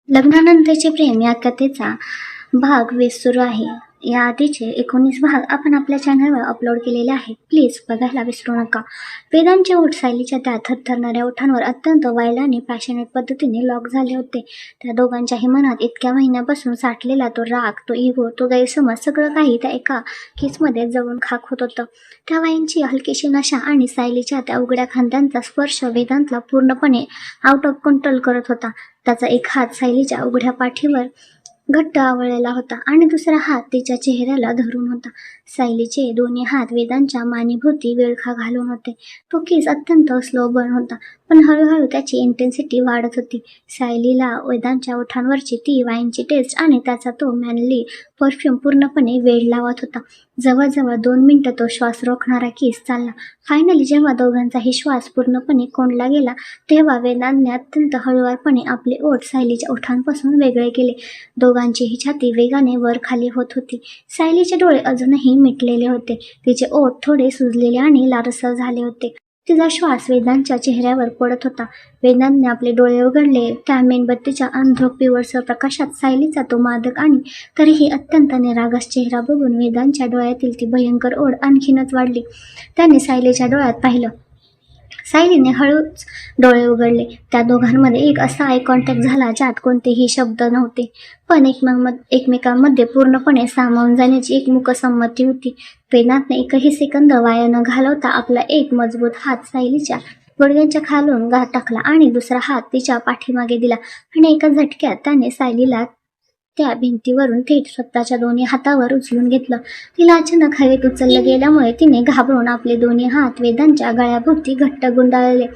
लग्नानंतरचे प्रेम या कथेचा भाग 20 सुरू आहे. या आधीचे 19 भाग आपण आपल्या चॅनलवर अपलोड केलेले आहेत. प्लीज बघायला विसरू नका. वेदांचे ओठ सायलीच्या त्या थरथरणाऱ्या ओठांवर अत्यंत वाईल्ड आणि पॅशनेट पद्धतीने लॉक झाले होते. त्या दोघांच्याही मनात इतक्या महिन्यापासून साठलेला तो राग, तो इगो, तो गैरसमज सगळं काही त्या एका किसमध्ये जळून खाक होत होतं. त्या वाईनची हलकीशी नशा आणि सायलीच्या त्या उघड्या खांद्यांचा स्पर्श वेदांतला पूर्णपणे आउट ऑफ कंट्रोल करत होता. त्याचा एक हात सायलीच्या उघड्या पाठीवर घट्ट आवळलेला होता आणि दुसरा हात तिच्या चेहऱ्याला धरून होता. सायलीचे दोन्ही हात वेदांच्या मानेभोवती वेळखा घालून होते. तो किस अत्यंत स्लो बर्न होता, पण हळूहळू त्याची इंटेन्सिटी वाढत होती. सायलीला वेदांच्या ओठांवरची ती वाईनची टेस्ट आणि त्याचा तो मॅनली परफ्यूम पूर्णपणे वेड लावत होता. जवळजवळ 2 मिनिटं तो श्वास रोखणारा किस चालला. फायनली जेव्हा दोघांचाही श्वास पूर्णपणे कोंडला गेला, तेव्हा वेदांतने अत्यंत हळुवारपणे आपले ओठ सायलीच्या ओठांपासून वेगळे केले. दोघांचीही छाती वेगाने वर खाली होत होती. सायलीचे डोळे अजूनही मिटलेले होते. तिचे ओठ थोडे सुजलेले आणि लालसर झाले होते. तिचा श्वास वेदांतच्या चेहऱ्यावर पडत होता. वेदांतने आपले डोळे उघडले. त्या मेणबत्तीच्या अंधुक पिवळसर प्रकाशात सायलीचा तो मादक आणि तरीही अत्यंत निरागस चेहरा बघून वेदांतच्या डोळ्यातील ती भयंकर ओढ आणखीनच वाढली. त्याने सायलीच्या डोळ्यात पाहिलं. सायलीने हळूच डोळे उघडले. त्या दोघांमध्ये एक असा आय कॉन्टॅक्ट झाला ज्यात कोणतेही शब्द नव्हते, पण एकमेकांमध्ये पूर्णपणे सामावून जाण्याची एक मूकसंमती होती. वेदांतने एकही सेकंद वाया न घालवता आपला एक मजबूत हात सायलीच्या गुडघ्यांच्या खालून टाकला आणि दुसरा हात तिच्या पाठीमागे दिला आणि एका झटक्यात त्याने सायलीला त्या भिंतीवरून थेट स्वतःच्या दोन्ही हातावर उचलून घेतलं. तिला अचानक हवेत उचललं गेल्यामुळे तिने घाबरून आपले दोन्ही हात वेदांच्या गळ्याभोवती घट्ट गुंडाळले.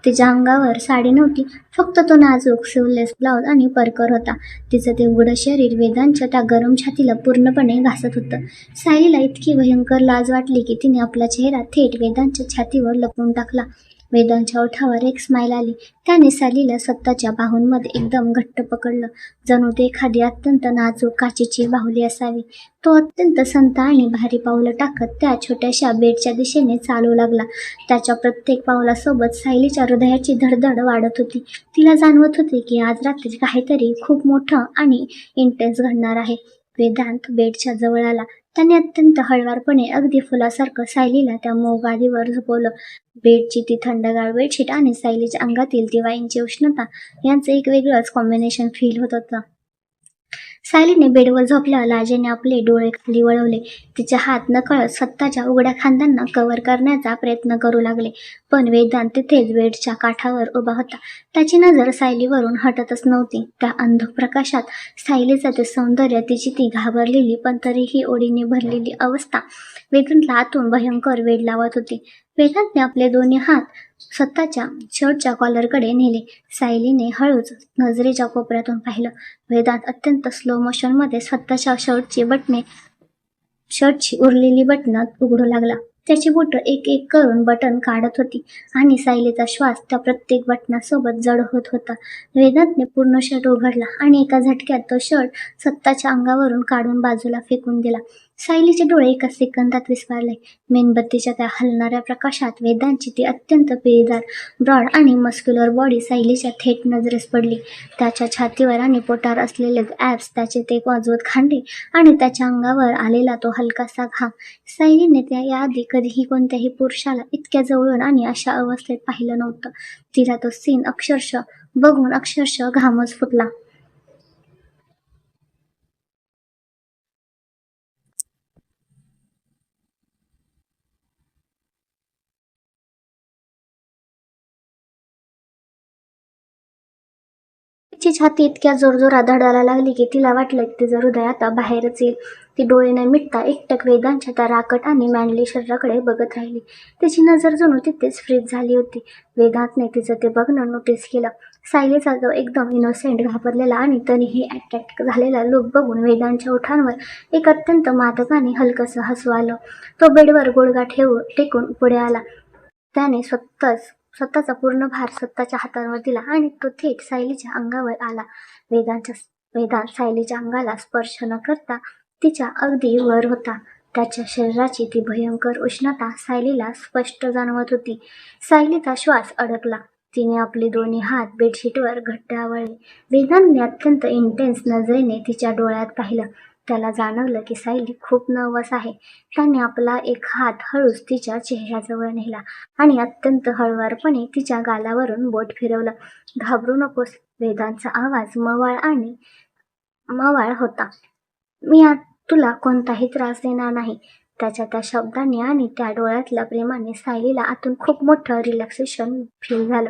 तिच्या अंगावर साडी नव्हती, फक्त तो नाजूक सिवलेस ब्लाउज आणि परकर होता. तिचं ते उघडं शरीर वेदांच्या त्या गरम छातीला पूर्णपणे घासत होतं. सायलीला इतकी भयंकर लाज वाटली की तिने आपला चेहरा थेट वेदांच्या छातीवर लपवून टाकला. वेदांच्या ओठावर एक स्माईल आली. त्याने सायलीला स्वतःच्या बाहूंमध्ये एकदम घट्ट पकडलं, जणू ते एखादी अत्यंत नाजूक काचेची बाहुली असावी. तो अत्यंत संत आणि भारी पावलं टाकत त्या छोट्याशा बेडच्या दिशेने चालू लागला. त्याच्या प्रत्येक पावलासोबत सायलीच्या हृदयाची धडधड वाढत होती. तिला जाणवत होते की आज रात्री काहीतरी खूप मोठं आणि इंटेन्स घडणार आहे. वेदांत बेडच्या जवळ आला. त्याने अत्यंत हळवारपणे, अगदी फुलासारखं सायलीला त्या मऊ गादीवर झोपवलं. बेडची ती थंडगार बेडशीट आणि सायलीच्या अंगातील ती वाईनची उष्णता यांचं एक वेगळंच कॉम्बिनेशन फील होत होतं. सायलीने बेडवर झोपल्यावर लाजेने आपले डोळे खाली वळवले. तिचे हात नकळत स्वतःच्या उघड्या खांद्यांना कव्हर करण्याचा प्रयत्न करू लागले, पण वेदांत तिथेच बेडच्या काठावर उभा होता. त्याची नजर सायलीवरून हटतच नव्हती. त्या अंधुक प्रकाशात सायलीचं ते सौंदर्य, तिची ती घाबरलेली पण तरीही ओढीने भरलेली अवस्था वेदांतला आतून भयंकर वेड लावत होती. वेदांतने आपले दोन्ही हात स्वतःच्या शर्टच्या कॉलरकडे नेले. सायलीने हळूच नजरेच्या कोपऱ्यातून पाहिलं. वेदांत अत्यंत स्लो मोशनमध्ये स्वतःच्या शर्टची उरलेली बटणं उघडू लागला. त्याची बोटं एक एक करून बटन काढत होती आणि सायलीचा श्वास त्या प्रत्येक बटनासोबत जड होत होता. वेदांतने पूर्ण शर्ट उघडला आणि एका झटक्यात तो शर्ट स्वतःच्या अंगावरून काढून बाजूला फेकून दिला. सायलीचे डोळे एका सेकंदात विस्फारले. मेणबत्तीच्या त्या हलणाऱ्या प्रकाशात वेदांतची ती अत्यंत पिळदार, ब्रॉड आणि मस्क्युलर बॉडी सायलीच्या थेट नजरेस पडली. त्याच्या छातीवर आणि पोटावर असलेले ॲब्स, त्याचे ते मजबूत खांदे आणि त्याच्या अंगावर आलेला तो हलकासा घाम. सायलीने त्या याआधी कधीही कोणत्याही पुरुषाला इतक्या जवळून आणि अशा अवस्थेत पाहिलं नव्हतं. तिला तो सीन बघून अक्षरशः घामच फुटला. तिची छाती इतक्या जोरजोरात धडायला लागली की तिला वाटलं की तिचं हृदय आता बाहेरच येईल. ती डोळे न मिटता एकटक वेदांच्या त्या राकट आणि मॅनली शरीराकडे बघत राहिली. तिची नजर जणू तिथेच फ्रीज झाली होती. वेदांतने तिचं ते बघणं नोटीस केलं. सायलीचा जो एकदम इनोसेंट, घाबरलेला आणि तरीही अट्रॅक्ट झालेला लुक बघून वेदांच्या ओठांवर एक अत्यंत मादक आणि हलकंसं हसू आलं. तो बेडवर गुडघा टेकून पुढे आला. त्याने स्वतःचा पूर्ण भार स्वतःच्या हातांवर दिला आणि तो थेट सायलीच्या अंगावर आला. वेदांत सायलीच्या अंगाला स्पर्श न करता तिच्या अगदी वर होता. त्याच्या शरीराची ती भयंकर उष्णता सायलीला स्पष्ट जाणवत होती. सायलीचा श्वास अडकला. तिने आपले दोन्ही हात बेडशीटवर घट्ट आवळले. वेदांतने अत्यंत इंटेन्स नजरेने तिच्या डोळ्यात पाहिलं. त्याला जाणवलं की सायली खूप नर्वस आहे. त्याने आपला एक हात हळूच तिच्या चेहऱ्याजवळ नेला आणि अत्यंत हळुवारपणे तिच्या गालावरून बोट फिरवलं. घाबरू नकोस. वेदांचा आवाज मवाळ होता. मी तुला कोणताही त्रास देणार नाही. त्याच्या त्या शब्दांनी आणि त्या डोळ्यातल्या प्रेमाने सायलीला आतून खूप मोठं रिलॅक्सेशन फील झालं.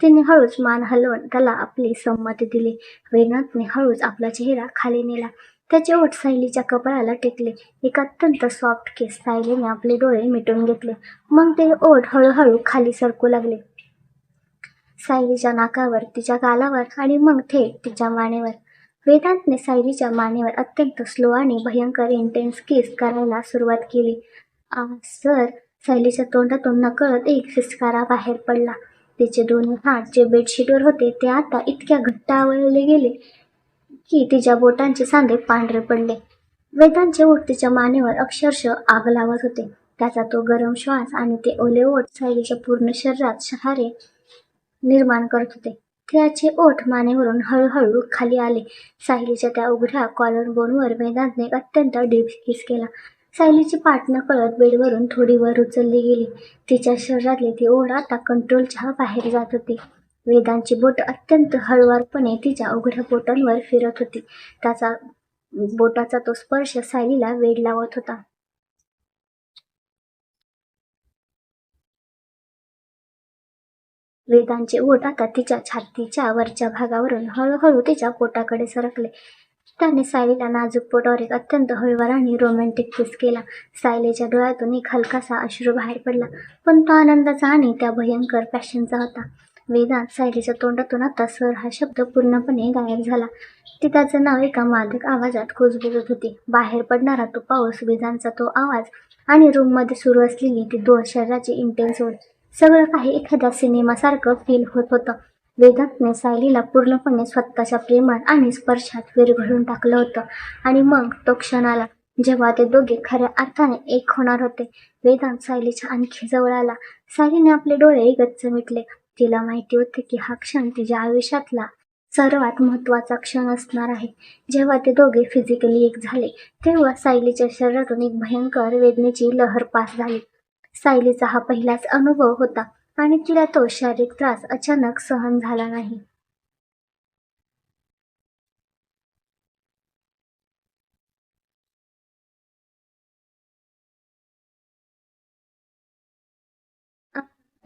तिने हळूच मान हलवून त्याला आपली संमती दिली. वेदांतने हळूच आपला चेहरा खाली नेला. त्याचे ओठ सायलीच्या कपाळाला टेकले. एक अत्यंत सॉफ्ट केस. सायलीने आपले डोळे मिटून घेतले. मग ते ओठ हळूहळू खाली सरकू लागले. सायलीच्या नाकावर, तिच्या गालावर आणि मग थेट तिच्या मानेवर. वेदांतने सायलीच्या मानेवर अत्यंत स्लो आणि भयंकर इंटेन्स किस करायला सुरुवात केली. सर, सायलीच्या तोंडातून नकळत एक फिसकारा बाहेर पडला. तिचे दोन्ही हात जे बेडशीटवर होते ते आता इतक्या घट्ट आवळले गेले की तिच्या बोटांचे सांधे पांढरे पडले. वेदांतचे ओठ तिच्या मानेवर अक्षरशः आग लावत होते. त्याचा तो गरम श्वास आणि ते ओले ओठ सायलीच्या पूर्ण शरीरात शहारे निर्माण करत होते. त्याचे ओठ मानेवरून हळूहळू खाली आले. सायलीच्या त्या उघड्या कॉलर बोनवर वेदांतने अत्यंत डीप किस केला. सायलीची पाठ नकळत बेडवरून थोडी वर उचलली गेली. तिच्या शरीरातले ती ओढ आता कंट्रोलच्या बाहेर जात होती. वेदांची बोट अत्यंत हळुवारपणे तिच्या उघड्या बोटांवर फिरत होती. त्याचा बोटाचा तो स्पर्श सायलीला वेड लावत होता. वेदांचे ओठ आता तिच्या छातीच्या वरच्या भागावरून हळूहळू तिच्या पोटाकडे सरकले. त्याने सायलीला नाजूक पोटावर एक अत्यंत हळूवार आणि रोमॅन्टिक किस केला. सायलीच्या डोळ्यातून एक हलकासा अश्रू बाहेर पडला, पण तो आनंदाचा आणि त्या भयंकर पॅशनचा होता. वेदांत सायलीच्या तोंडातून आता सर हा शब्द पूर्णपणे गायब झाला. ती त्याचं नाव एका मादक आवाजात कुजबुजत होती. बाहेर पडणारा तो पाऊस, वेदांतचा तो आवाज आणि रूममध्ये सुरू असलेली ती दोन शरीराची इंटेन्स ओढ, सगळं काही एखाद्या सिनेमासारखं फील होत होतं. वेदांतने सायलीला पूर्णपणे स्वतःच्या प्रेमात आणि स्पर्शात विरघळून टाकलं होतं. आणि मग तो क्षण आला जेव्हा ते दोघे खऱ्या अर्थाने एक होणार होते. वेदांत सायलीच्या आणखी जवळ आला. सायलीने आपले डोळे गच्च मिटले. तिला माहिती होते की हा क्षण तिच्या आयुष्यातला सर्वात महत्त्वाचा क्षण असणार आहे. जेव्हा ते दोघे फिजिकली एक झाले तेव्हा सायलीच्या शरीरातून एक भयंकर वेदनेची लहर पास झाली. सायलीचा हा पहिलाच अनुभव होता आणि तिला तो शारीरिक त्रास अचानक सहन झाला नाही.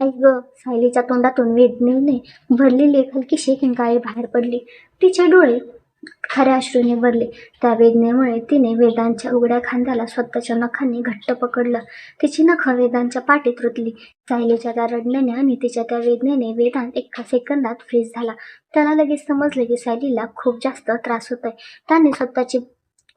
ऐक गं, सायलीच्या तोंडातून वेदनेने भरलेली एक हलकीशी किंकाळी बाहेर पडली. तिचे डोळे खऱ्या अश्रूने भरले. त्या वेदनेमुळे तिने वेदांच्या उघड्या खांद्याला स्वतःच्या नखांनी घट्ट पकडलं. तिची नखं वेदांच्या पाठीत रुतली. सायलीच्या त्या रडण्याने आणि तिच्या त्या वेदनेने वेदांत एका सेकंदात फ्रीज झाला. त्याला लगेच समजलं की सायलीला खूप जास्त त्रास होतोय. त्याने स्वतःची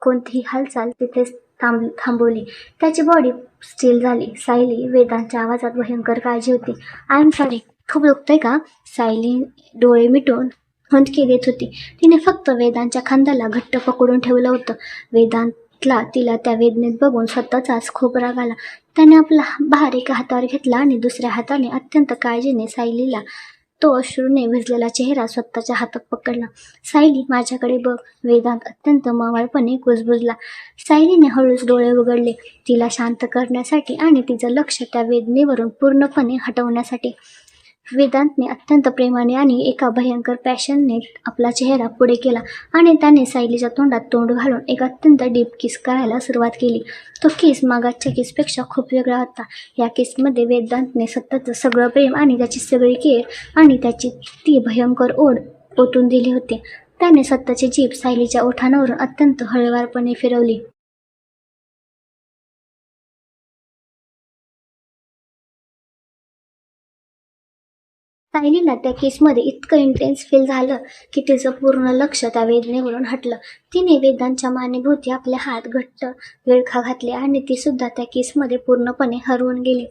कोणतीही हालचाल तिथेच थांबवली. त्याची बॉडी स्टील झाली. सायली, वेदांतच्या आवाजात भयंकर काळजी होती. आय एम सॉरी, खूप दुखतंय का? सायली डोळे मिटून हुंदके देत होती. तिने फक्त वेदांच्या खांद्याला घट्ट पकडून ठेवलं होतं. वेदांतला तिला त्या वेदनेत बघून स्वतःचाच खूप राग आला. त्याने आपला भार एका हातावर घेतला आणि दुसऱ्या हाताने अत्यंत काळजीने सायलीला तो अश्रूने भिजलेला चेहरा स्वतःच्या हातात पकडला. सायली, माझ्याकडे बघ. वेदांत अत्यंत मवाळपणे कुजबुजला. सायलीने हळूच डोळे उघडले, तिला शांत करण्यासाठी आणि तिचं लक्ष त्या वेदनेवरून पूर्णपणे हटवण्यासाठी. वेदांतने अत्यंत प्रेमाने आणि एका भयंकर पॅशनने आपला चेहरा पुढे केला आणि त्याने सायलीच्या तोंडात तोंड घालून एक अत्यंत डीप किस करायला सुरुवात केली. तो किस मागाच्या किसपेक्षा खूप वेगळा होता. या किसमध्ये वेदांतने सततचं सगळं प्रेम आणि त्याची सगळी केअर आणि त्याची ती भयंकर ओढ ओतून दिली होती. त्याने स्वतःची जीभ सायलीच्या ओठांवरून अत्यंत हळुवारपणे फिरवली. सायलीला त्या केसमध्ये इतकं इंटेन्स फील झालं की तिचं पूर्ण लक्ष त्या वेदनेवरून हटलं. तिने वेदांच्या मानेभोवती आपले हात घट्ट विळखा घातले आणि ती सुद्धा त्या केसमध्ये पूर्णपणे हरवून गेली.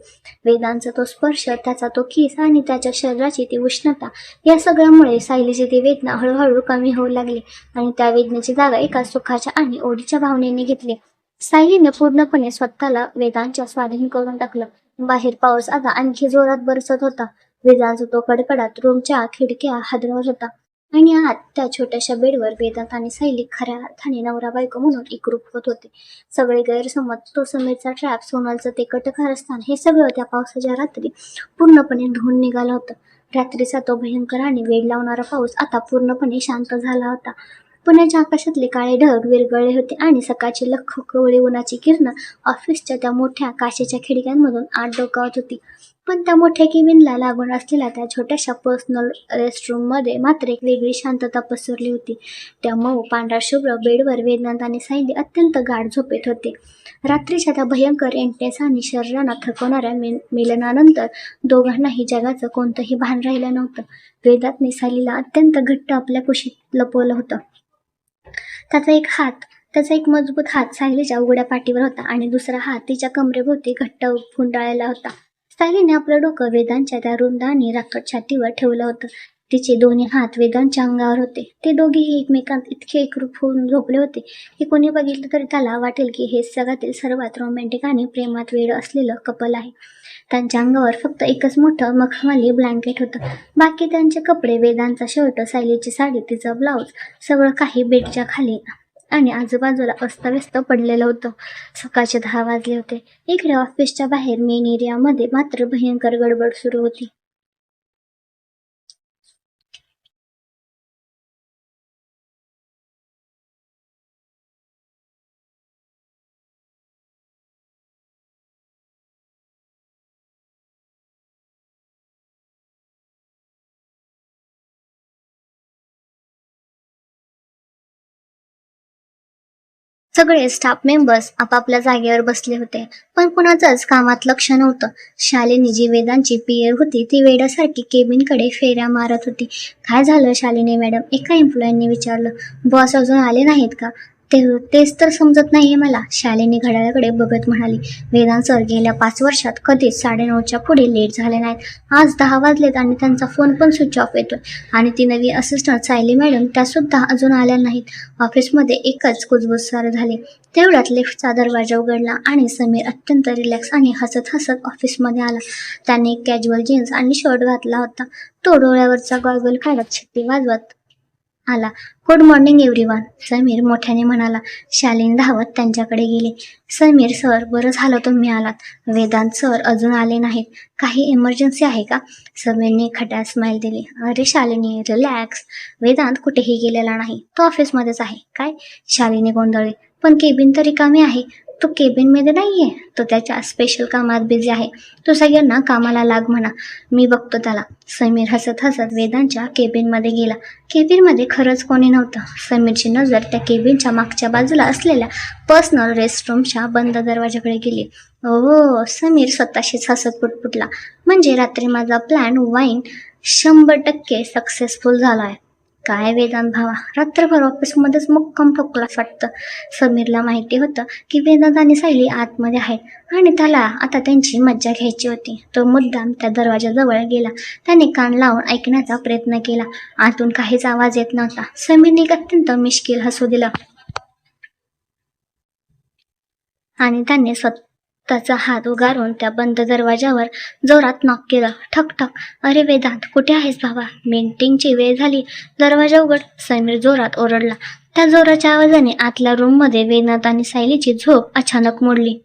वेदांचा तो स्पर्श, त्याचा तो किस आणि त्याच्या शरीराची ती उष्णता, या सगळ्यामुळे सायलीची ती वेदना हळूहळू कमी होऊ लागली आणि त्या वेदनेची जागा एका सुखाच्या आणि ओढीच्या भावनेने घेतली. सायलीने पूर्णपणे स्वतःला वेदांच्या स्वाधीन करून टाकलं. बाहेर पाऊस आता आणखी जोरात बरसत होता. विजांचा तो कडकडाट रूमच्या खिडक्या हादरवत होता आणि आत त्या छोट्याशा बेडवर वेदांत आणि सायली खऱ्या अर्थाने नवरा बायको म्हणून एकरूप होत होते. सगळे गैरसमज, तो समीरचा ट्रॅप, सोनलचं ते कटकारस्थान, हे सगळं त्या पावसाच्या रात्री पूर्णपणे धुवून निघालं होतं. रात्रीचा तो भयंकर आणि वेड लावणारा पाऊस आता पूर्णपणे शांत झाला होता. पुण्याच्या आकाशातले काळे ढग विरघळले होते आणि सकाळची लख्ख कोवळी उन्हाची किरणं ऑफिसच्या त्या मोठ्या काचेच्या खिडक्यांमधून आत डोकावत होती. पण त्या मोठ्या केबिनला लागून असलेल्या त्या छोट्याशा पर्सनल रेस्टरूममध्ये मात्र एक वेगळी शांतता पसरली होती. त्या मऊ पांढऱ्या शुभ्र बेडवर वेदांत आणि सायली अत्यंत गाढ झोपेत होते. रात्रीच्या त्या भयंकर इंटेन्स आणि शरीराला थकवणाऱ्या मिलनानंतर दोघांनाही जगाचं कोणतंही भान राहिलं नव्हतं. वेदांतने सायलीला अत्यंत घट्ट आपल्या कुशीत लपवलं होतं. त्याचा एक मजबूत हात सायलीच्या उघड्या पाठीवर होता आणि दुसरा हात तिच्या कमरेभोवती घट्ट गुंडाळलेला होता. सायलीने आपलं डोकं वेदांच्या त्या रुंद आणि राखट छातीवर ठेवलं होतं. तिचे दोन्ही हात वेदांच्या अंगावर होते. ते दोघेही एकमेकांत इतके एकरूप होऊन झोपले होते की कोणी बघितलं तरी त्याला वाटेल की हे जगातील सर्वात रोमॅन्टिक आणि प्रेमात वेड असलेलं कपल आहे. त्यांच्या अंगावर फक्त एकच मोठं मखमली ब्लँकेट होतं. बाकी त्यांचे कपडे, वेदांचा शर्ट, सायलीची साडी, तिचा ब्लाऊज, सगळं काही बेडच्या खाली आणि आजूबाजूला अस्तव्यस्त पडलेलं होतं. सकाळचे 10 वाजले होते. इकडे ऑफिसच्या बाहेर मेन एरियामध्ये मात्र भयंकर गडबड सुरू होती. सगळे स्टाफ मेंबर्स आपापल्या जागेवर बसले होते, पण कुणाचंच कामात लक्ष नव्हतं. शालिनी, जी वेदांची पीए होती, ती वेड्यासारखी केबिनकडे फेऱ्या मारत होती. काय झालं शालिनी मॅडम? एका एम्प्लॉईंनी विचारलं. बॉस अजून आले नाहीत का? तेच तर समजत नाहीये मला, शालिनी घड्याळाकडे बघत म्हणाली. वेदांत सर गेल्या 5 वर्षात कधीच 9:30च्या पुढे लेट झाले नाहीत. आज 10 वाजलेत आणि त्यांचा फोन पण स्विच ऑफ येतोय. आणि ती नवी असिस्टंट सायली मॅडम, त्या सुद्धा अजून आल्या नाहीत. ऑफिसमध्ये एकच कुजबुजसार झाले. तेवढ्यात लिफ्टचा दरवाजा उघडला आणि समीर अत्यंत रिलॅक्स आणि हसत हसत ऑफिसमध्ये आला. त्याने एक कॅज्युअल जीन्स आणि शर्ट घातला होता. तो डोळ्यावरचा गॉगल काढत शिट्टी वाजवत आला. गुड मॉर्निंग एव्हरीवन, समीर मोठ्याने म्हणाला. शालिनी धावत त्यांच्याकडे गेली. समीर सर, बरं झालं तुम्ही आलात. वेदांत सर अजून आले नाहीत. काही इमर्जन्सी आहे का? समीरने खट्या स्माईल दिली. अरे शालिनी, रिलॅक्स. वेदांत कुठेही गेलेला नाही, तो ऑफिसमध्येच आहे. काय? शालिनी गोंधळली. पण केबिन तर रिकामी आहे. तो केबिनमध्ये नाहीये, तो त्याच्या स्पेशल कामात बिझी आहे. तो सगळ्यांना कामाला लाग म्हणा, मी बघतो त्याला. समीर हसत हसत वेदांच्या केबिनमध्ये गेला. केबिनमध्ये खरंच कोणी नव्हतं. समीरची नजर त्या केबिनच्या मागच्या बाजूला असलेल्या पर्सनल रेस्टरूमच्या बंद दरवाजाकडे गेली. ओ, समीर स्वतःशीच हसत पुटपुटला. म्हणजे रात्री माझा प्लॅन वाईन 100% सक्सेसफुल झाला आहे. काय वेदांत भावा, रात्रभर ऑफिसमध्येच मुक्काम ठोकलास वाटतं. समीरला माहिती होतं की वेदांत आणि सायली आतमध्ये आहेत आणि त्याला आता त्यांची मज्जा घ्यायची होती. तो मुद्दाम त्या दरवाजाजवळ गेला. त्याने कान लावून ऐकण्याचा प्रयत्न केला. आतून काहीच आवाज येत नव्हता. समीरने एक अत्यंत मिश्किल हसू दिलं आणि त्याने स्वतःचा हात उगारून त्या बंद दरवाजावर जोरात नॉक केलं. ठक ठक. अरे वेदांत, कुठे आहेस बाबा? मीटिंगची वेळ झाली, दरवाजा उघड, समीर जोरात ओरडला. त्या जोराच्या आवाजाने आतल्या रूममध्ये वेदांत आणि सायलीची झोप अचानक मोडली.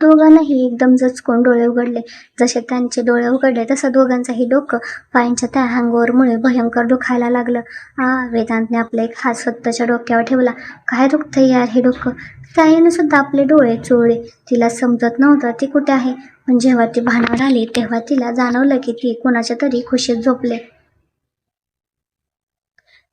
दोघांनाही एकदम जचकून डोळे उघडले. जसे त्यांचे डोळे उघडले तसं दोघांचंही डोकं वाईनच्या त्या हँगओव्हरमुळे भयंकर दुखायला लागलं. वेदांतने आपले एक हात स्वतःच्या डोक्यावर ठेवला. काय दुखतंय यार हे डोकं? सायलीने सुद्धा आपले डोळे चोळले. तिला समजत नव्हतं ती कुठे आहे. पण जेव्हा ती भानावर आली तेव्हा तिला जाणवलं की ती कोणाच्या तरी खुशीत झोपले.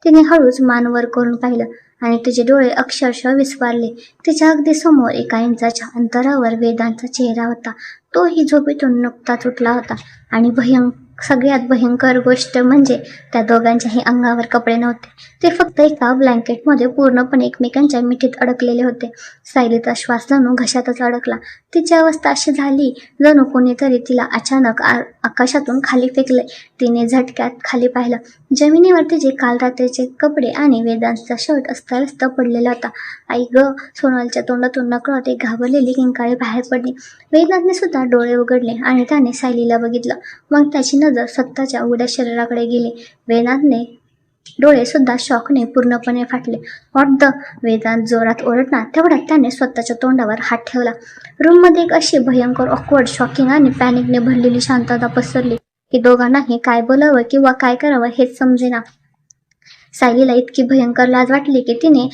तिने हळूच मान वर करून पाहिलं आणि तिचे डोळे अक्षरशः विस्फारले. तिच्या अगदी समोर एका इंचाच्या अंतरावर वेदांतचा चेहरा होता. तोही झोपेतून नुकताच उठला होता आणि भयंकर सगळ्यात भयंकर गोष्ट म्हणजे त्या दोघांच्याही अंगावर कपडे नव्हते. ते फक्त एका ब्लँकेटमध्ये पूर्णपणे एकमेकांच्या मिठीत अडकलेले होते. सायलीचा श्वास जणू घशातच अडकला. तिची अवस्था अशी झाली जणू कोणीतरी तिला अचानक आकाशातून खाली फेकले. तिने झटक्यात खाली पाहिलं. जमिनीवर तिचे काल रात्रीचे कपडे आणि वेदांतचा शर्ट अस्ताव्यस्त पडलेला होता. आई ग! सोनलच्या तोंडातून नकळत एक घाबरलेली किंकाळी बाहेर पडली. वेदांतने सुद्धा डोळे उघडले आणि त्याने सायलीला बघितलं. मग त्याची नजर स्वतःच्या उघड्या शरीराकडे गेली. वेदांतने डोळे सुद्धा शॉकने पूर्णपणे फाटले. What the! वेदांत जोरात ओरडला. तेवढ्यात त्याने स्वतःच्या तोंडावर हात ठेवला. रूममध्ये एक अशी भयंकर, ऑकवर्ड, शॉकिंग आणि पॅनिकने भरलेली शांतता पसरली की दोघांनाही काय बोलावं किंवा काय करावं हेच समजेना. सायलीला इतकी भयंकर लाज वाटली की तिने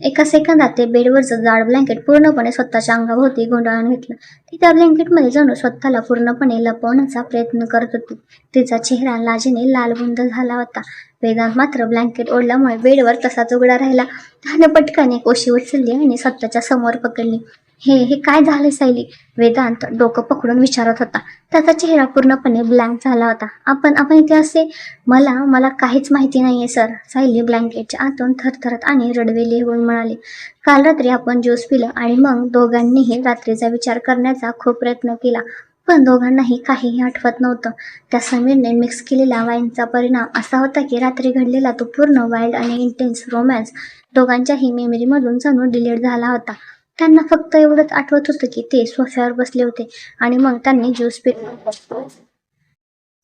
एका सेकंदात ते बेडवरचं जाड ब्लँकेट पूर्णपणे स्वतःच्या अंगाभोवती गुंडाळून घेतलं. ती त्या ब्लँकेटमध्ये जणू स्वतःला पूर्णपणे लपवण्याचा प्रयत्न करत होती. तिचा चेहरा लाजेने लालबुंद झाला होता. वेदांत मात्र ब्लँकेट ओढल्यामुळे बेडवर तसाच उघडा राहिला. त्याने पटकन एक उशी उचलली आणि स्वतःच्या समोर पकडली. हे काय झाले सायली? वेदांत डोकं पकडून विचारत होता. त्याचा चेहरा पूर्णपणे ब्लँक झाला होता. आपण इथे असे? मला काहीच माहिती नाहीये सर. सायली ब्लँकेटच्या आतून थरथरत आणि रडवेली होऊन म्हणाली. काल रात्री आपण ज्यूस पिलं आणि मग दोघांनीही रात्रीचा विचार करण्याचा खूप प्रयत्न केला, पण दोघांनाही काहीही आठवत नव्हतं. त्या समीरने मिक्स केलेल्या वाईनचा परिणाम असा होता की रात्री घडलेला तो पूर्ण वाईल्ड आणि इंटेन्स रोमॅन्स दोघांच्याही मेमरीमधून जणू डिलीट झाला होता. त्यांना फक्त एवढंच आठवत होतं की ते सोफ्यावर बसले होते आणि मग त्यांनी ज्यूस पिला.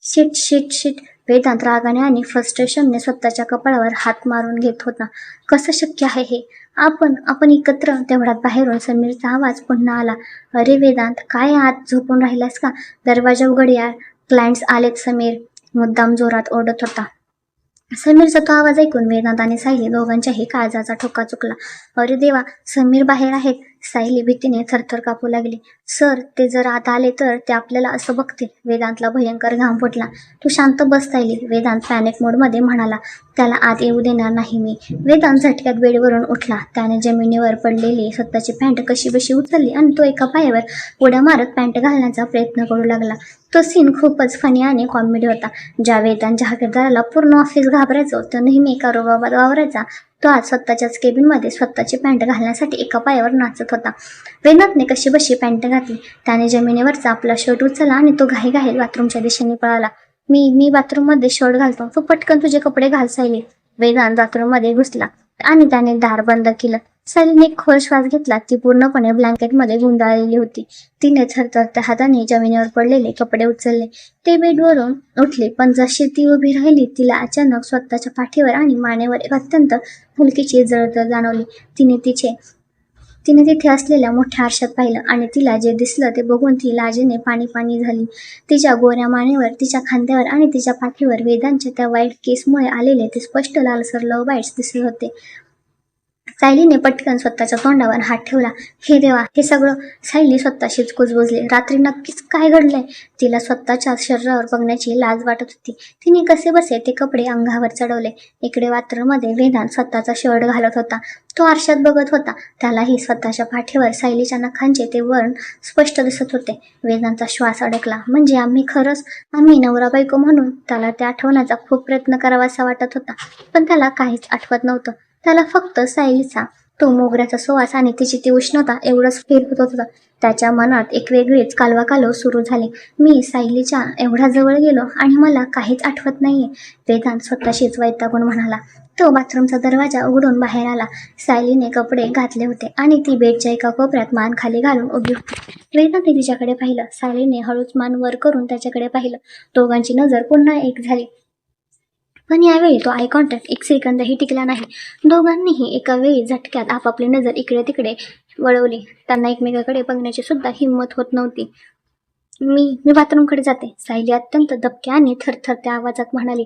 Shit shit shit! वेदांत रागाने आणि फ्रस्ट्रेशनने स्वतःच्या कपाळावर हात मारून घेत होता. कसं शक्य आहे हे? आपण एकत्र? तेवढ्यात बाहेरून समीरचा आवाज पुन्हा आला. अरे वेदांत, काय आत झोपून राहिलास का? दरवाजा उघड यार, क्लायंट्स आलेत. समीर मुद्दाम जोरात ओरडत होता. समीरचा तो आवाज ऐकून वेदांत आणि सायली दोघांच्याही काळजाचा ठोका चुकला. अरे देवा, समीर बाहेर आहेत! सायली भीतीने थरथर कापू लागली. सर, ते जर आत आले तर ते आपल्याला असं बघतील. वेदांतला भयंकर घाम फुटला. तू शांत बस सायली, वेदांत पॅनिक मोडमध्ये म्हणाला. त्याला आत येऊ देणार नाही मी. वेदांत झटक्यात बेडवरून उठला. त्याने जमिनीवर पडलेली स्वतःची पॅन्ट कशीबशी उचलली आणि तो एका पायावर उड्या मारत पॅन्ट घालण्याचा प्रयत्न करू लागला. तो सीन खूपच फनी आणि कॉमेडी होता. ज्या वेदांतच्या हकीदाराला पूर्ण ऑफिस घाबरायचं, तो नेहमी एका रोगाबाद वावरायचा, तो आज स्वतःच्याच केबिनमध्ये स्वतःची पॅन्ट घालण्यासाठी एका पायावर नाचत होता. वेदांतने कशीबशी पॅन्ट घातली. त्याने जमिनीवरचा आपला शर्ट उचलला आणि तो घाईघाई बाथरूमच्या दिशेने पळाला. मी बाथरूममध्ये शर्ट घालतो, तू पटकन तुझे कपडे घाल सायली. वेदांत बाथरूममध्ये घुसला आणि त्याने दार बंद केलं. सायलीने एक खोल श्वास घेतला. ती पूर्णपणे ब्लँकेटमध्ये गुंडाळलेली होती. तिने थरथरत्या हाताने जमिनीवर पडलेले कपडे उचलले. ते बेडवरून उठले, पण जशी ती उभी राहिली तिला अचानक स्वतःच्या पाठीवर आणि मानेवर एक अत्यंत हलकीची जळजळ जाणवली. तिने तिथे असलेल्या मोठ्या आरशात पाहिलं आणि तिला जे दिसलं ते बघून ती लाजेने पाणी झाली. तिच्या गोऱ्या मानेवर, तिच्या खांद्यावर आणि तिच्या पाठीवर वेदांच्या त्या वाईट केसमुळे आलेले ते स्पष्ट लालसर लव बाईट्स दिसले होते. सायलीने पटकन स्वतःच्या तोंडावर हात ठेवला. हे देवा, हे सगळं! सायली स्वतःशीच कुजबुजली. रात्री नक्कीच काय घडलंय? तिला स्वतःच्या शरीरावर बघण्याची लाज वाटत होती. तिने कसे बसे ते कपडे अंगावर चढवले. इकडे बाथरूममध्ये वेदांत स्वतःचा शर्ट घालत होता. तो आरशात बघत होता. त्यालाही स्वतःच्या पाठीवर सायलीच्या नखांचे ते वर्ण स्पष्ट दिसत होते. वेदांतचा श्वास अडकला. म्हणजे आम्ही नवरा बायको म्हणून? त्याला ते आठवण्याचा खूप प्रयत्न करावासा वाटत होता, पण त्याला काहीच आठवत नव्हतं. त्याला फक्त सायलीचा तो मोगऱ्याचा सुवास आणि तिची ती उष्णता एवढंच फिरत होतं. त्याच्या मनात एक वेगळीच कालवाकालव सुरू झाली. मी सायलीच्या एवढ्या जवळ गेलो आणि मला काहीच आठवत नाहीये, वेदांत स्वतःशीच वैतागून म्हणाला. तो बाथरूमचा दरवाजा उघडून बाहेर आला. सायलीने कपडे घातले होते आणि ती बेडच्या एका कोपऱ्यात मान खाली घालून उभी होती. वेदांतने तिच्याकडे पाहिलं. सायलीने हळूच मान वर करून त्याच्याकडे पाहिलं. दोघांची नजर पुन्हा एक झाली, पण यावेळी तो आय कॉन्टॅक्ट एक सेकंदही टिकला नाही. दोघांनीही एका वेळी झटक्यात आपापली नजर इकडे तिकडे वळवली. त्यांना एकमेकाकडे बघण्याची सुद्धा हिंमत होत नव्हती. मी बाथरूमकडे जाते, सायली अत्यंत दबक्या आणि थरथरत्या आवाजात म्हणाली.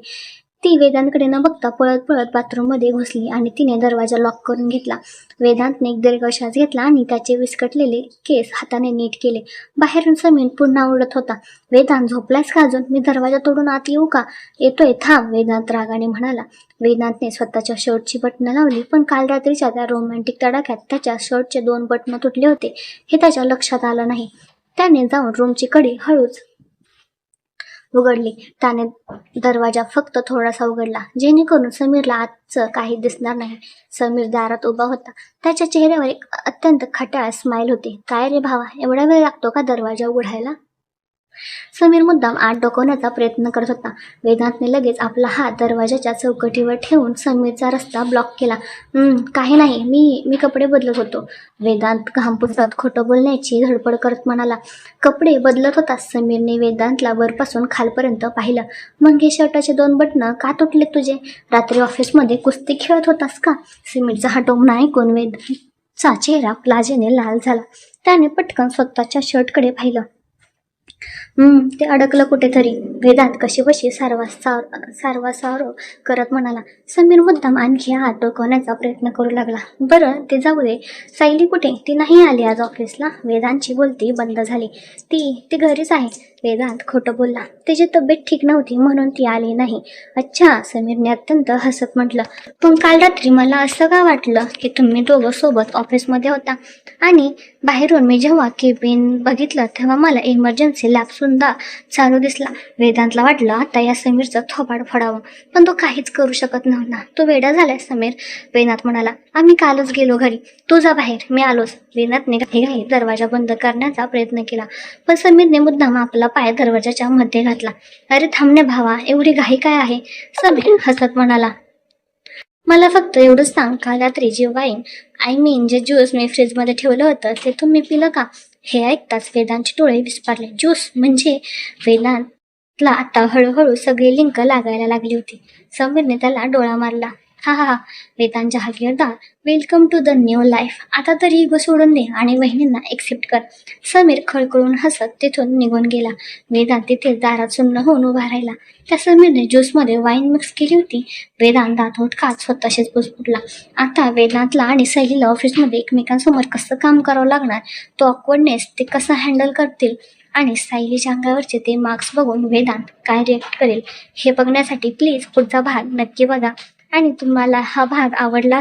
ती वेदांतकडे न बघता पळत पळत बाथरूममध्ये घुसली आणि तिने दरवाजा लॉक करून घेतला. वेदांतने एक दीर्घ श्वास घेतला आणि त्याचे विस्कटलेले केस हाताने नीट केले. बाहेरून समीर पुन्हा ओरडत होता. वेदांत, झोपलायस का अजून? मी दरवाजा तोडून आत येऊ का? येतोय, थांब, वेदांत रागाने म्हणाला. वेदांतने स्वतःच्या शर्टची बटणं लावली, पण काल रात्रीच्या त्या रोमॅन्टिक तडाख्यात त्याच्या शर्टचे 2 बटणं तुटले होते हे त्याच्या लक्षात आलं नाही. त्याने जाऊन रूमची कडी हळूच उघडली. त्याने दरवाजा फक्त थोडासा उघडला, जेणेकरून समीरला आजचं काही दिसणार नाही. समीर दारात उभा होता. त्याच्या चेहऱ्यावर एक अत्यंत खट्याळ स्माईल होती. काय रे भावा, एवढा वेळ लागतो का दरवाजा उघडायला? समीर मुद्दाम आत डोकवण्याचा प्रयत्न करत होता. वेदांतने लगेच आपला हात दरवाजाच्या चौकटीवर ठेवून समीरचा रस्ता ब्लॉक केला. काही नाही, मी कपडे बदलत होतो. वेदांत घाम पुसत खोटं बोलण्याची धडपड करत म्हणाला. कपडे बदलत होतास? समीरने वेदांतला वरपासून खालपर्यंत पाहिलं. मग हे शर्टाचे 2 बटणं का तुटले तुझे? रात्री ऑफिसमध्ये कुस्ती खेळत होतास का? समीरचा हा टोमणा ऐकून वेदांतचा चेहरा लाजेने लाल झाला. त्याने पटकन स्वतःच्या शर्टकडे पाहिलं. ते अडकलं कुठेतरी. वेदांत कशीबशी सारवासारव करत म्हणाला. समीर मुद्दाम आणखी हात डोकवण्याचा प्रयत्न करू लागला. बरं ते जाऊ दे, सायली कुठे? ती नाही आली आज ऑफिसला? वेदांतची बोलती बंद झाली. ती घरीच आहे. वेदांत खोटं बोलला. तिची तब्येत ठीक नव्हती म्हणून ती आली नाही. अच्छा, समीरने अत्यंत हसत म्हटलं. पण काल रात्री मला असं का वाटलं की तुम्ही दोघं सोबत ऑफिसमध्ये होता आणि बाहेरून मी जेव्हा केबिन बघितलं तेव्हा मला इमर्जन्सी लॅब सुद्धा चालू दिसला. वेदांतला वाटलं आता या समीरचं थोबाड फोडावं, पण तो काहीच करू शकत नव्हता. तो वेडा झालाय समीर, वेदांत म्हणाला. आम्ही कालच गेलो घरी, तू जा बाहेर, मी आलोच. वेदांतने घाई दरवाजा बंद करण्याचा प्रयत्न केला, पण समीरने मुद्दाम आपला पाय दरवाजाच्या मध्ये घातला. अरे थांबणे भावा, एवढी घाई काय आहे? समीर हसत म्हणाला. मला फक्त एवढंच सांग, काल रात्री जे वाईन जे ज्यूस मी फ्रीजमध्ये ठेवलं होतं ते तुम्ही पिलं का? हे ऐकताच वेदांतचे डोळे विस्फारले. ज्यूस म्हणजे? वेदांतला आता हळूहळू सगळी लिंक लागायला लागली होती. समीरने त्याला डोळा मारला. हा, Vedant Jahagirdar, welcome to the new life. आता तरी इगो सोडून दे आणि वहिनींना एक्सेप्ट कर. समीर खळखळून हसत तिथून निघून गेला. वेदांत तिथे दारात सुन्न होऊन उभा राहिला. त्या समीरने ज्यूसमध्ये वाईन मिक्स केली होती. वेदांत दात खात स्वतःशीच पुसपुटला. आता वेदांतला आणि सैलीला ऑफिसमध्ये एकमेकांसमोर कसं काम करावं लागणार, तो ऑकवर्डनेस ते कसं हँडल करतील आणि सायलीच्या अंगावरचे ते मार्क्स बघून वेदांत काय रिॲक्ट करेल हे बघण्यासाठी प्लीज पुढचा भाग नक्की बघा. आणि तुम्हाला हा भाग आवडला